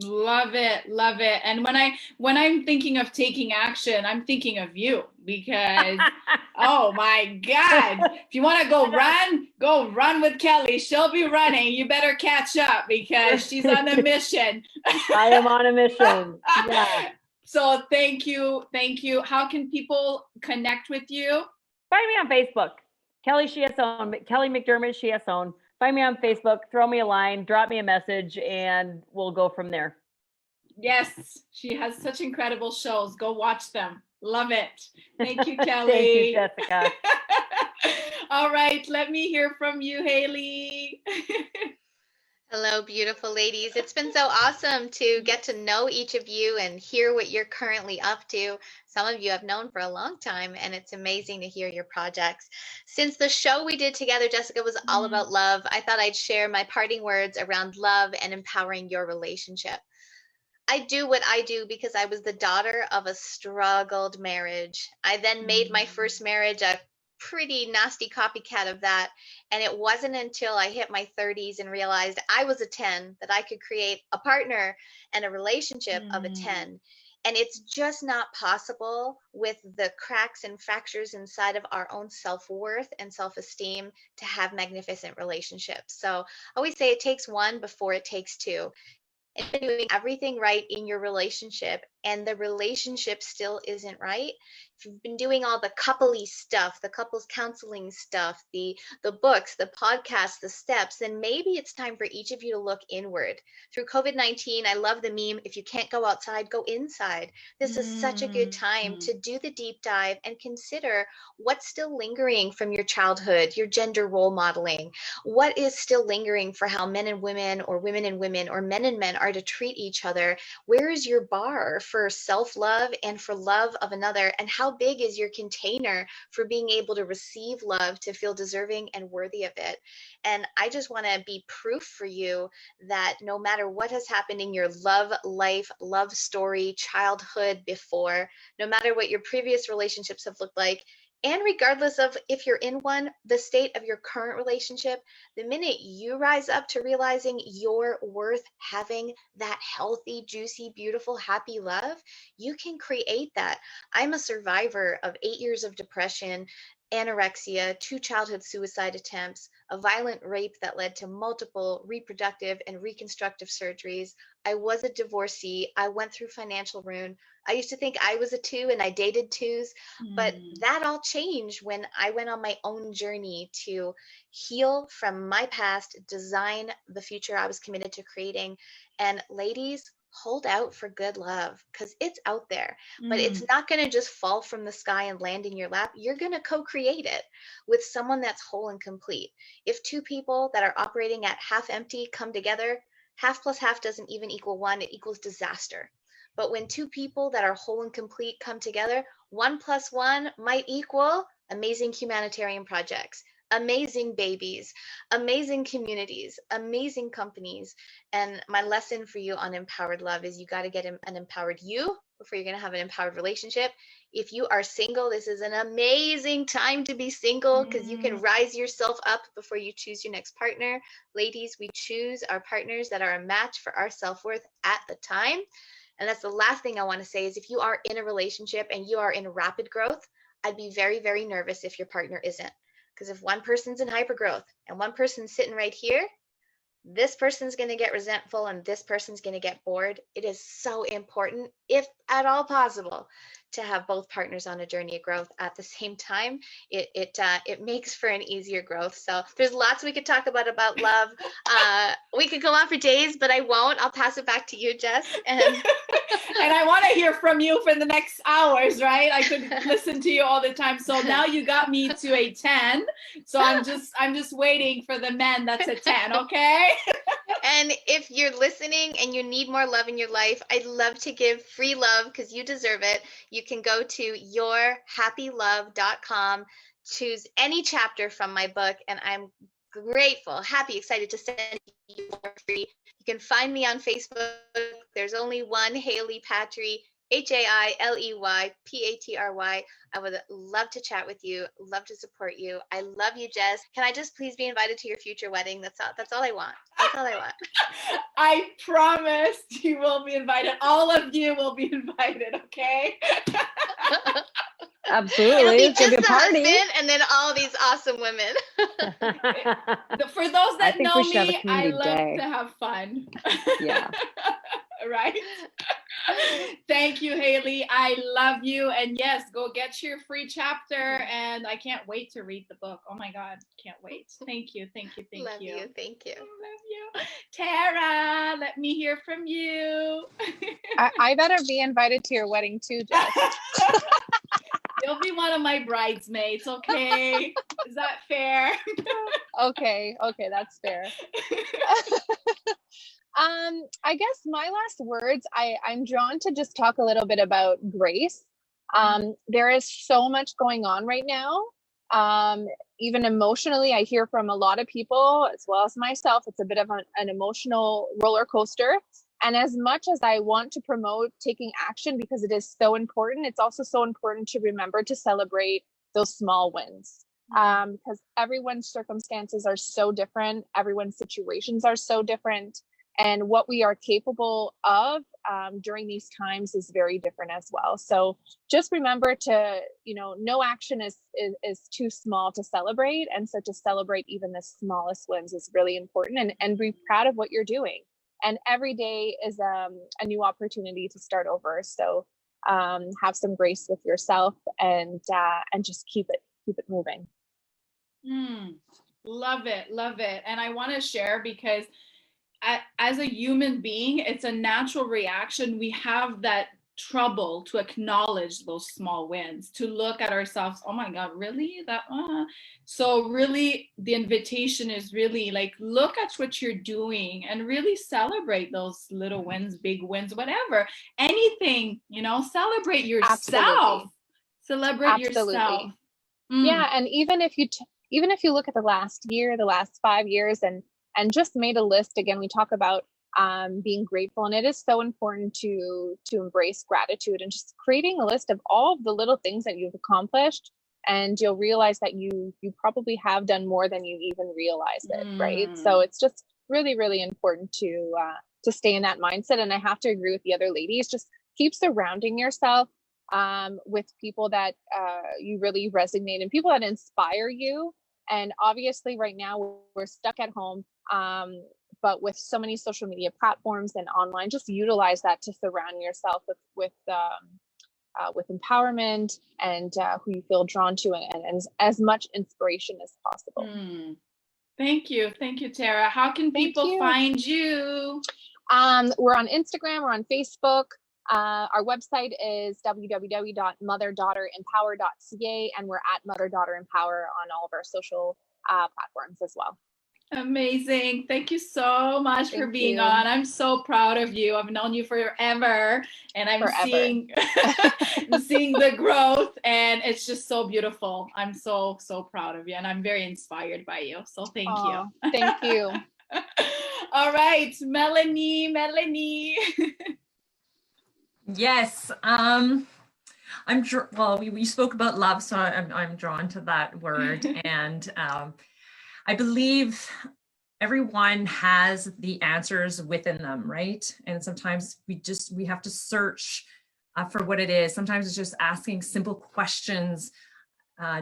Love it. Love it. And when I'm thinking of taking action, I'm thinking of you, because oh my God, if you want to go run with Kelly. She'll be running. You better catch up, because she's on a mission. I am on a mission. Yeah. So thank you. How can people connect with you? Find me on Facebook, Kelly Chiasson, Kelly McDermott Chiasson. Find me on Facebook, throw me a line, drop me a message, and we'll go from there. Yes, she has such incredible shows. Go watch them. Love it. Thank you, Kelly. Thank you, Jessica. All right, let me hear from you, Haley. Hello, beautiful ladies. It's been so awesome to get to know each of you and hear what you're currently up to. Some of you I've known for a long time, and it's amazing to hear your projects. Since the show we did together, Jessica, was all about love, I thought I'd share my parting words around love and empowering your relationship. I do what I do because I was the daughter of a struggled marriage. I then made my first marriage a pretty nasty copycat of that. And it wasn't until I hit my 30s and realized I was a 10 that I could create a partner and a relationship of a 10. And it's just not possible with the cracks and fractures inside of our own self-worth and self-esteem to have magnificent relationships. So I always say it takes one before it takes two. And you're doing everything right in your relationship and the relationship still isn't right, if you've been doing all the coupley stuff, the couples counseling stuff, the books, the podcasts, the steps, then maybe it's time for each of you to look inward. Through COVID-19, I love the meme, if you can't go outside, go inside. This is such a good time to do the deep dive and consider what's still lingering from your childhood, your gender role modeling. What is still lingering for how men and women, or women and women, or men and men are to treat each other? Where is your bar for self-love and for love of another? And how big is your container for being able to receive love, to feel deserving and worthy of it? And I just want to be proof for you that no matter what has happened in your love life, love story, childhood before, no matter what your previous relationships have looked like, and regardless of if you're in one, the state of your current relationship, the minute you rise up to realizing you're worth having that healthy, juicy, beautiful, happy love, you can create that. I'm a survivor of 8 years of depression, anorexia, 2 childhood suicide attempts, a violent rape that led to multiple reproductive and reconstructive surgeries. I was a divorcee. I went through financial ruin. I used to think I was a 2 and I dated 2s, but that all changed when I went on my own journey to heal from my past, design the future I was committed to creating. And ladies, hold out for good love, because it's out there, but it's not going to just fall from the sky and land in your lap. You're going to co-create it with someone that's whole and complete. If 2 people that are operating at half empty come together, half plus half doesn't even equal 1, it equals disaster. But when 2 people that are whole and complete come together, 1 plus 1 might equal amazing humanitarian projects, amazing babies, amazing communities, amazing companies. And my lesson for you on empowered love is you got to get an empowered you before you're going to have an empowered relationship. If you are single, this is an amazing time to be single because you can rise yourself up before you choose your next partner. Ladies, we choose our partners that are a match for our self-worth at the time. And that's the last thing I want to say is if you are in a relationship and you are in rapid growth, I'd be very, very nervous if your partner isn't. Because if one person's in hypergrowth and one person's sitting right here, this person's going to get resentful and this person's going to get bored. It is so important, if at all possible, to have both partners on a journey of growth at the same time. It makes for an easier growth. So there's lots we could talk about love. We could go on for days, but I won't. I'll pass it back to you, Jess. And I want to hear from you for the next hours, right? I could listen to you all the time. So now you got me to a 10. So I'm just waiting for the men that's a 10, okay? And if you're listening and you need more love in your life, I'd love to give free love because you deserve it. You can go to yourhappylove.com, choose any chapter from my book, and I'm grateful, happy, excited to send you for free. You can find me on Facebook. There's only one, Hailey Patry, HAILEY PATRY. I would love to chat with you, love to support you. I love you, Jess. Can I just please be invited to your future wedding? That's all I want. That's all I want. I promise you will be invited. All of you will be invited, okay? Absolutely. It'll be It's a just good the party. husband and then all these awesome women. For those that think know we should have a me, I community love day. to have fun. Yeah. Right? Thank you, Hailey. I love you. And yes, go get your free chapter. And I can't wait to read the book. Oh my God, can't wait. Thank you. Thank you. Thank Love you. Thank you. I love you. Tara, let me hear from you. I better be invited to your wedding too, Jess. You'll be one of my bridesmaids, okay? Is that fair? Okay, that's fair. I guess my last words, I'm drawn to just talk a little bit about grace. There is so much going on right now. Even emotionally, I hear from a lot of people, as well as myself, it's a bit of an emotional roller coaster. And as much as I want to promote taking action because it is so important, it's also so important to remember to celebrate those small wins. Because everyone's circumstances are so different, everyone's situations are so different, and what we are capable of during these times is very different as well. So just remember to, no action is too small to celebrate, and so to celebrate even the smallest wins is really important, and be proud of what you're doing. And every day is a new opportunity to start over. So have some grace with yourself and just keep it moving. Love it. Love it. And I want to share because as a human being, it's a natural reaction. We have that trouble to acknowledge those small wins, to look at ourselves, oh my God, really? So really the invitation is really like, look at what you're doing and really celebrate those little wins, big wins, whatever, anything, celebrate yourself. Absolutely. Celebrate yourself. Yeah. And even if you look at the last year, the last 5 years, and just made a list, again, we talk about being grateful, and it is so important to embrace gratitude and just creating a list of all of the little things that you've accomplished, and you'll realize that you probably have done more than you even realized it, right? So it's just really, really important to stay in that mindset. And I have to agree with the other ladies, just keep surrounding yourself with people that you really resonate and people that inspire you. And obviously right now we're stuck at home, but with so many social media platforms and online, just utilize that to surround yourself with empowerment and who you feel drawn to, and as much inspiration as possible. Thank you, Tara. How can people find you? We're on Instagram, we're on Facebook. Our website is www.motherdaughterempower.ca, and we're at Mother Daughter Empower on all of our social platforms as well. Amazing. Thank you so much for Thank being you. on. I'm so proud of you. I've known you forever, and I'm Forever. seeing I'm seeing the growth, and it's just so beautiful. I'm so proud of you, and I'm very inspired by you. So thank you. Thank you. All right, Melanie. Yes. Well, we spoke about love, so I'm drawn to that word. And I believe everyone has the answers within them, right? And sometimes we have to search for what it is. Sometimes it's just asking simple questions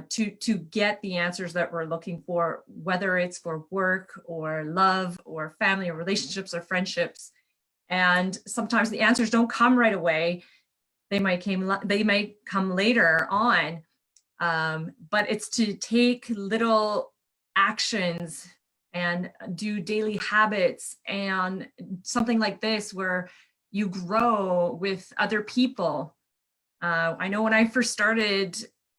to get the answers that we're looking for, whether it's for work or love or family or relationships or friendships. And sometimes the answers don't come right away. They might come later on, but it's to take little actions and do daily habits and something like this where you grow with other people. I know when I first started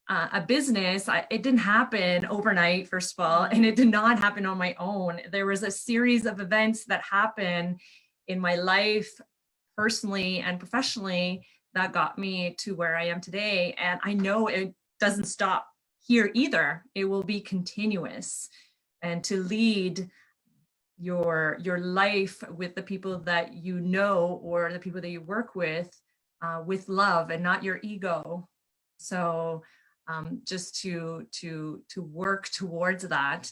a business, it didn't happen overnight, first of all, and it did not happen on my own. There was a series of events that happened in my life, personally and professionally, that got me to where I am today. And I know it doesn't stop here either. It will be continuous. And to lead your life with the people that you know or the people that you work with love and not your ego. So just to work towards that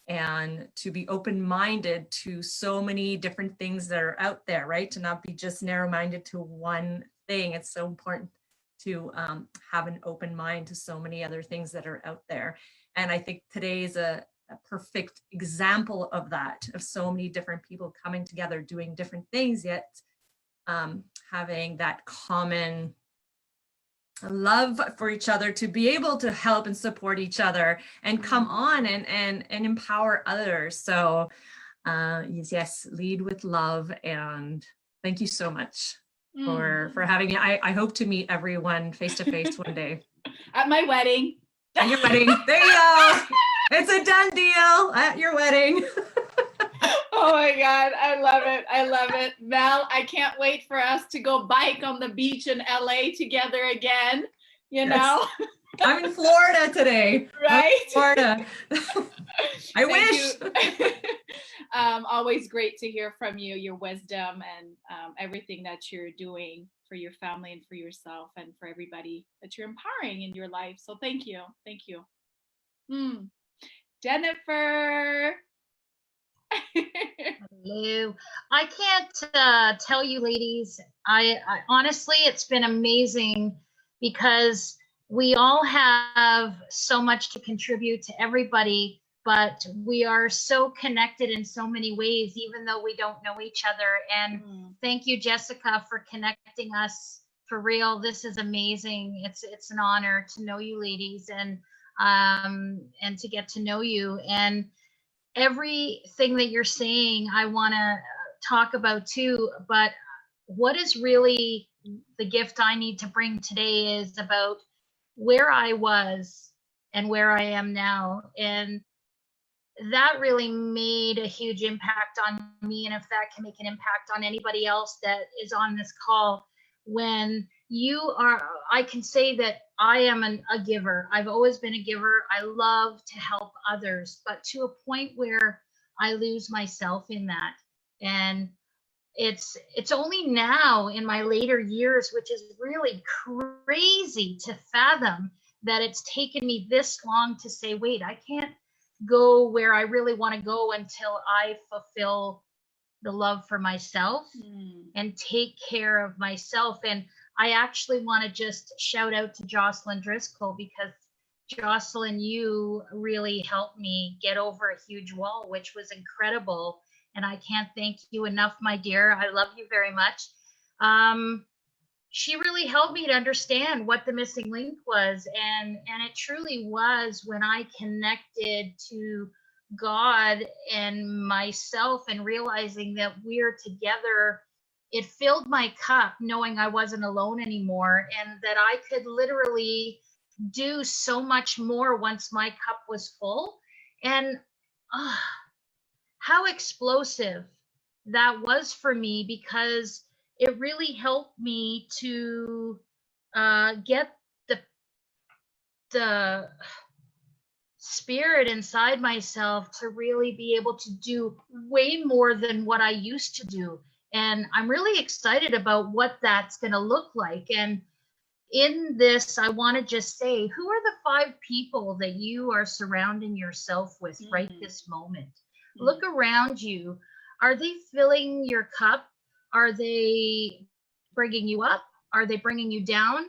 and to be open-minded to so many different things that are out there, right? To not be just narrow-minded to one thing. It's so important to have an open mind to so many other things that are out there. And I think today is a perfect example of that, of so many different people coming together, doing different things, yet having that common love for each other to be able to help and support each other and come on and empower others. So yes, lead with love. And thank you so much for having me. I hope to meet everyone face to face one day. At my wedding. At your wedding. There you go. It's a done deal at your wedding. Oh my God, I love it. I love it. Mel, I can't wait for us to go bike on the beach in LA together again, you know? I'm in Florida today. Right? Florida. I wish. Always great to hear from you, your wisdom and everything that you're doing for your family and for yourself and for everybody that you're empowering in your life. So thank you. Thank you. Jennifer. Hello. I can't tell you, ladies. I honestly, it's been amazing because we all have so much to contribute to everybody, but we are so connected in so many ways, even though we don't know each other. And thank you, Jessica, for connecting us for real. This is amazing. It's an honor to know you, ladies, and to get to know you. And everything that you're saying, I want to talk about too, but what is really the gift I need to bring today is about where I was and where I am now. And that really made a huge impact on me. And if that can make an impact on anybody else that is on this call, when you are, I can say that I am a giver. I've always been a giver. I love to help others, but to a point where I lose myself in that. And it's only now in my later years, which is really crazy to fathom, that it's taken me this long to say, wait, I can't go where I really want to go until I fulfill the love for myself and take care of myself. And I actually want to just shout out to Jocelyn Driscoll, because Jocelyn, you really helped me get over a huge wall, which was incredible. And I can't thank you enough, my dear. I love you very much. She really helped me to understand what the missing link was. And it truly was when I connected to God and myself and realizing that we're together. It filled my cup knowing I wasn't alone anymore, and that I could literally do so much more once my cup was full. And how explosive that was for me, because it really helped me to get the spirit inside myself to really be able to do way more than what I used to do. And I'm really excited about what that's going to look like. And in this, I want to just say, who are the 5 people that you are surrounding yourself with right this moment? Look around you. Are they filling your cup? Are they bringing you up? Are they bringing you down?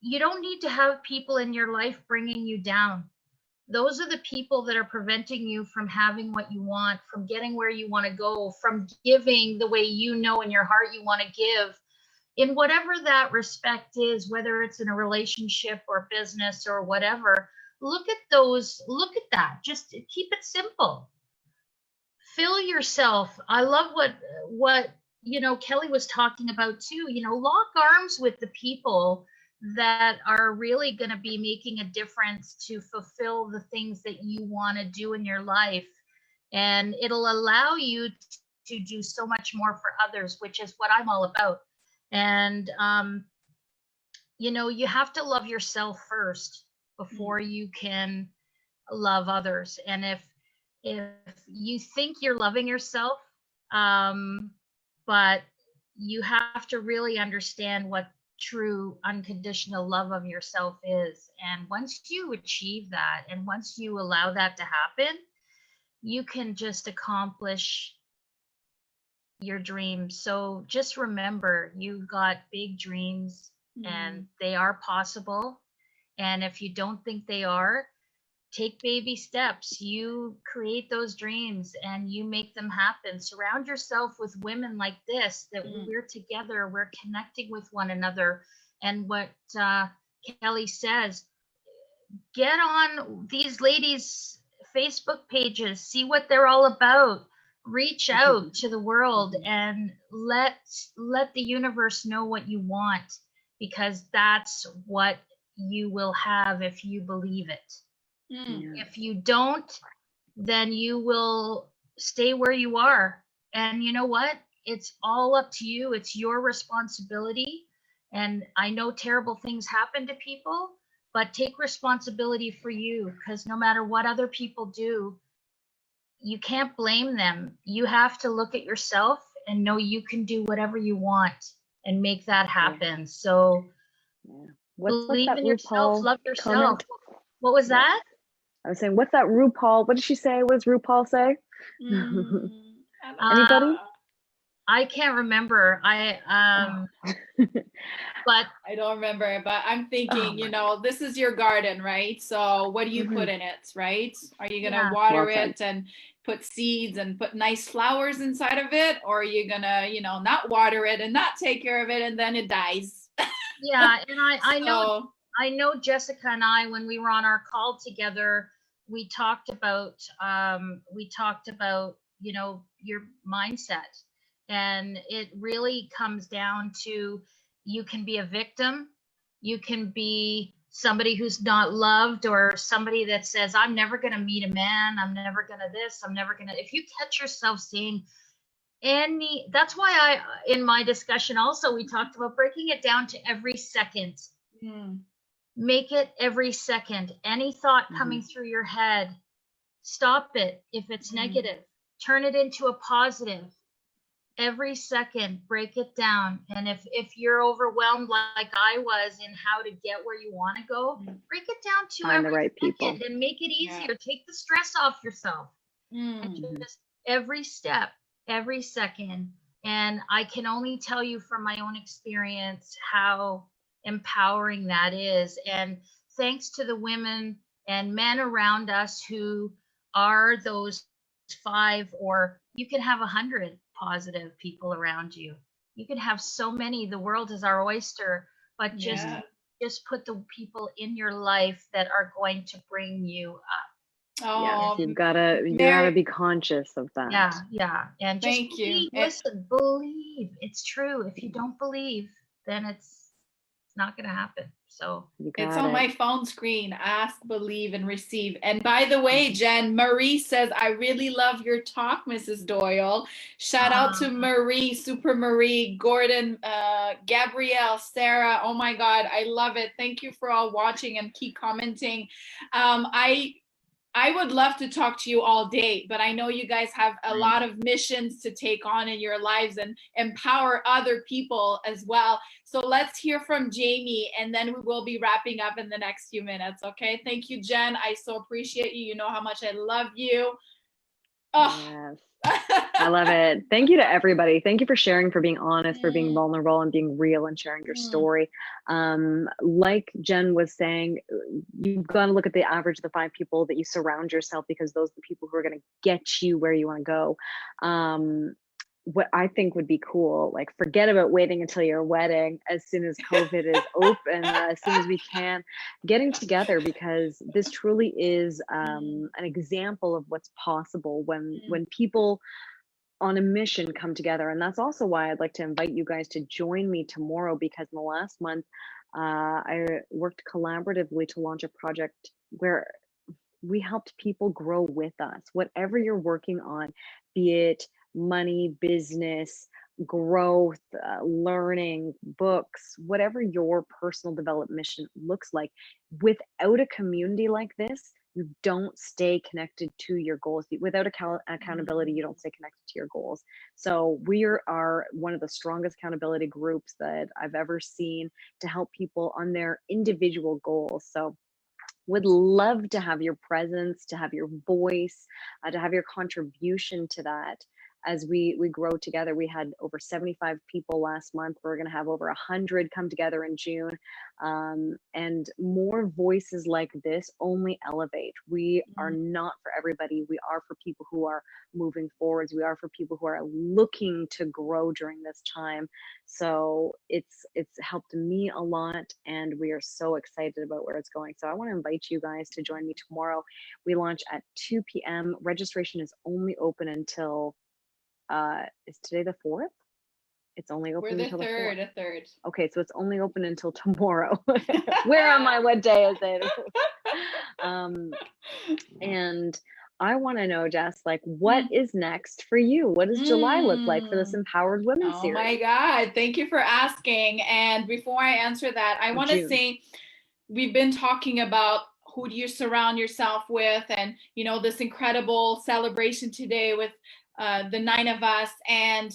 You don't need to have people in your life bringing you down. Those are the people that are preventing you from having what you want, from getting where you want to go, from giving the way you know in your heart you want to give, in whatever that respect is, whether it's in a relationship or business or whatever. Look at that. Just keep it simple. Fill yourself. I love what Kelly was talking about too. Lock arms with the people that are really going to be making a difference to fulfill the things that you want to do in your life. And it'll allow you to do so much more for others, which is what I'm all about. And, you have to love yourself first before you can love others. And if you think you're loving yourself, but you have to really understand what true unconditional love of yourself is. And once you achieve that, and once you allow that to happen, you can just accomplish your dreams. So just remember, you've got big dreams and they are possible. And if you don't think they are, take baby steps. You create those dreams and you make them happen. Surround yourself with women like this, that we're together, we're connecting with one another. And what Kelly says, get on these ladies' Facebook pages, see what they're all about. Reach out to the world and let the universe know what you want, because that's what you will have if you believe it. If you don't, then you will stay where you are. And you know what? It's all up to you. It's your responsibility. And I know terrible things happen to people, but take responsibility for you, because no matter what other people do, you can't blame them. You have to look at yourself and know you can do whatever you want and make that happen. So believe in yourself, love yourself. Comment? What was that? I was saying, what's that RuPaul? What did she say? What does RuPaul say? Anybody? I can't remember. But I don't remember, but I'm thinking, this is your garden, right? So what do you put in it, right? Are you going to water it and put seeds and put nice flowers inside of it? Or are you going to, not water it and not take care of it and then it dies? Yeah. And I know Jessica and I, when we were on our call together, we talked about, your mindset. And it really comes down to, you can be a victim. You can be somebody who's not loved, or somebody that says, I'm never going to meet a man. I'm never going to this. I'm never going to. If you catch yourself saying that's why in my discussion also, we talked about breaking it down to every second. Make it every second. Any thought coming through your head, stop it. If it's negative, turn it into a positive. Every second, break it down. And if you're overwhelmed like I was in how to get where you want to go, break it down to Find the right people and make it easier. Take the stress off yourself. And just every step, every second. And I can only tell you from my own experience how empowering that is. And thanks to the women and men around us who are those 5, or you can have 100 positive people around you. You can have so many. The world is our oyster, but just put the people in your life that are going to bring you up. Yes, you gotta be conscious of that. Yeah. And just believe. Listen, believe. It's true. If you don't believe, then not going to happen. So it's on my phone screen. Ask, believe, and receive. And by the way, Jen, Marie says, I really love your talk, Mrs. Doyle. Shout out to Marie, Super Marie, Gordon, Gabrielle, Sarah. Oh my God, I love it. Thank you for all watching and keep commenting. I would love to talk to you all day, but I know you guys have a lot of missions to take on in your lives and empower other people as well. So let's hear from Jamie, and then we will be wrapping up in the next few minutes, okay? Thank you, Jen. I so appreciate you. You know how much I love you. Oh. Yes. I love it. Thank you to everybody. Thank you for sharing, for being honest, for being vulnerable and being real and sharing your story. Like Jen was saying, you've got to look at the average of the 5 people that you surround yourself, because those are the people who are going to get you where you want to go. What I think would be cool, like, forget about waiting until your wedding. As soon as COVID is open, as soon as we can, getting together, because this truly is an example of what's possible when people on a mission come together. And that's also why I'd like to invite you guys to join me tomorrow, because in the last month, I worked collaboratively to launch a project where we helped people grow with us. Whatever you're working on, be it money, business, growth, learning, books, whatever your personal development mission looks like, without a community like this, you don't stay connected to your goals. Without accountability, you don't stay connected to your goals. So we are one of the strongest accountability groups that I've ever seen to help people on their individual goals. So would love to have your presence, to have your voice, to have your contribution to that. As we grow together. We had over 75 people last month. We're going to have over 100 come together in June. And more voices like this only elevate. We are not for everybody. We are for people who are moving forwards. We are for people who are looking to grow during this time. So it's helped me a lot, and we are so excited about where it's going. So I want to invite you guys to join me tomorrow. We launch at 2 p.m. Registration is only open until is today the 4th? It's only open until the 3rd. The 3rd. Okay, so it's only open until tomorrow. Where am I? What day is it? And I want to know, Jess, like, what is next for you? What does July look like for this Empowered Women series? Oh my God, thank you for asking. And before I answer that, I want to say, we've been talking about who do you surround yourself with, and you know, this incredible celebration today with the 9 of us. And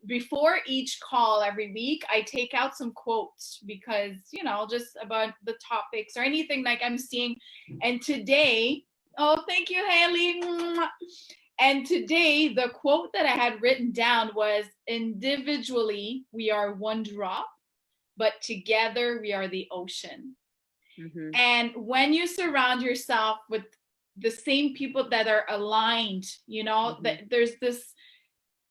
before each call every week, I take out some quotes, because, you know, just about the topics or anything like I'm seeing. And today, oh, thank you, Haley. And today, the quote that I had written down was, individually, we are one drop, but together we are the ocean. And when you surround yourself with the same people that are aligned, you know, that there's this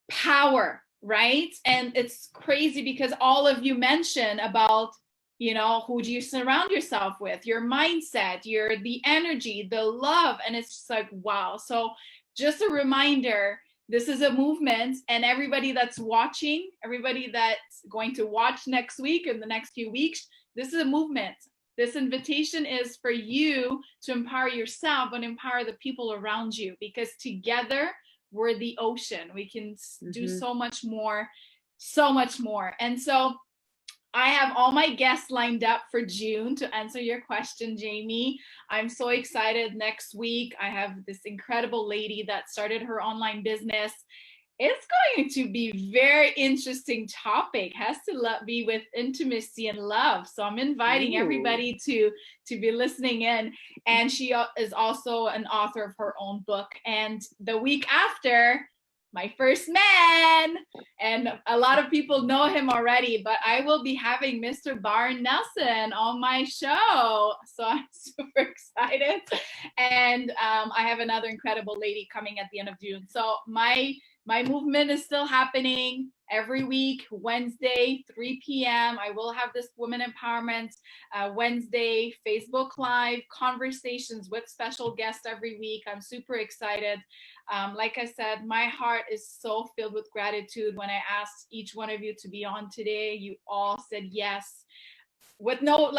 power, right? And it's crazy because all of you mention about, you know, who do you surround yourself with, your mindset, the energy, the love, and it's just like, wow. So just a reminder, this is a movement, and everybody that's watching, everybody that's going to watch next week or the next few weeks, this is a movement. This invitation is for you to empower yourself and empower the people around you, because together we're the ocean. We can do so much more, so much more. And so I have all my guests lined up for June to answer your question, Jamie. I'm so excited. Next week, I have this incredible lady that started her online business. It's going to be very interesting topic. Has to be with intimacy and love. So I'm inviting everybody to be listening in. And she is also an author of her own book. And the week after, my first man, and a lot of people know him already, but I will be having Mr. Byron Nelson on my show. So I'm super excited. And I have another incredible lady coming at the end of June. So my movement is still happening every week, Wednesday, 3 p.m. I will have this Women Empowerment Wednesday Facebook Live conversations with special guests every week. I'm super excited. Like I said, my heart is so filled with gratitude. When I asked each one of you to be on today, you all said yes. with no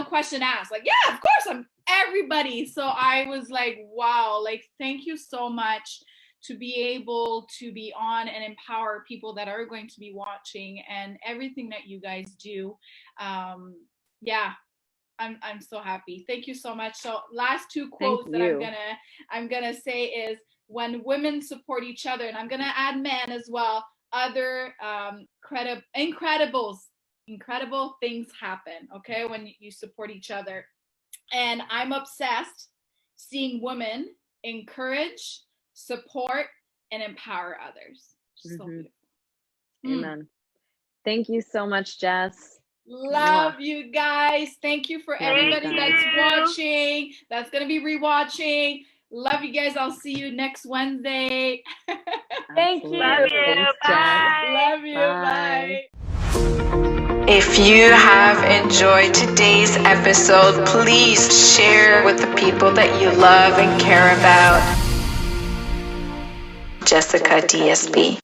question asked. Like, yeah, of course, I'm everybody. So I was like, wow, like, thank you so much to be able to be on and empower people that are going to be watching, and everything that you guys do. Yeah, I'm so happy. Thank you so much. So last two quotes that I'm gonna say is, when women support each other, and I'm gonna add men as well, other incredible things happen, okay, when you support each other. And I'm obsessed seeing women encourage, support, and empower others. So beautiful. Amen. Thank you so much, Jess. Love you guys. Thank you for everybody that's watching, that's going to be rewatching. Love you guys. I'll see you next Wednesday. Thank you. Love you. Thanks, Bye. Love you. Bye. If you have enjoyed today's episode, please share with the people that you love and care about. Jessica DSB.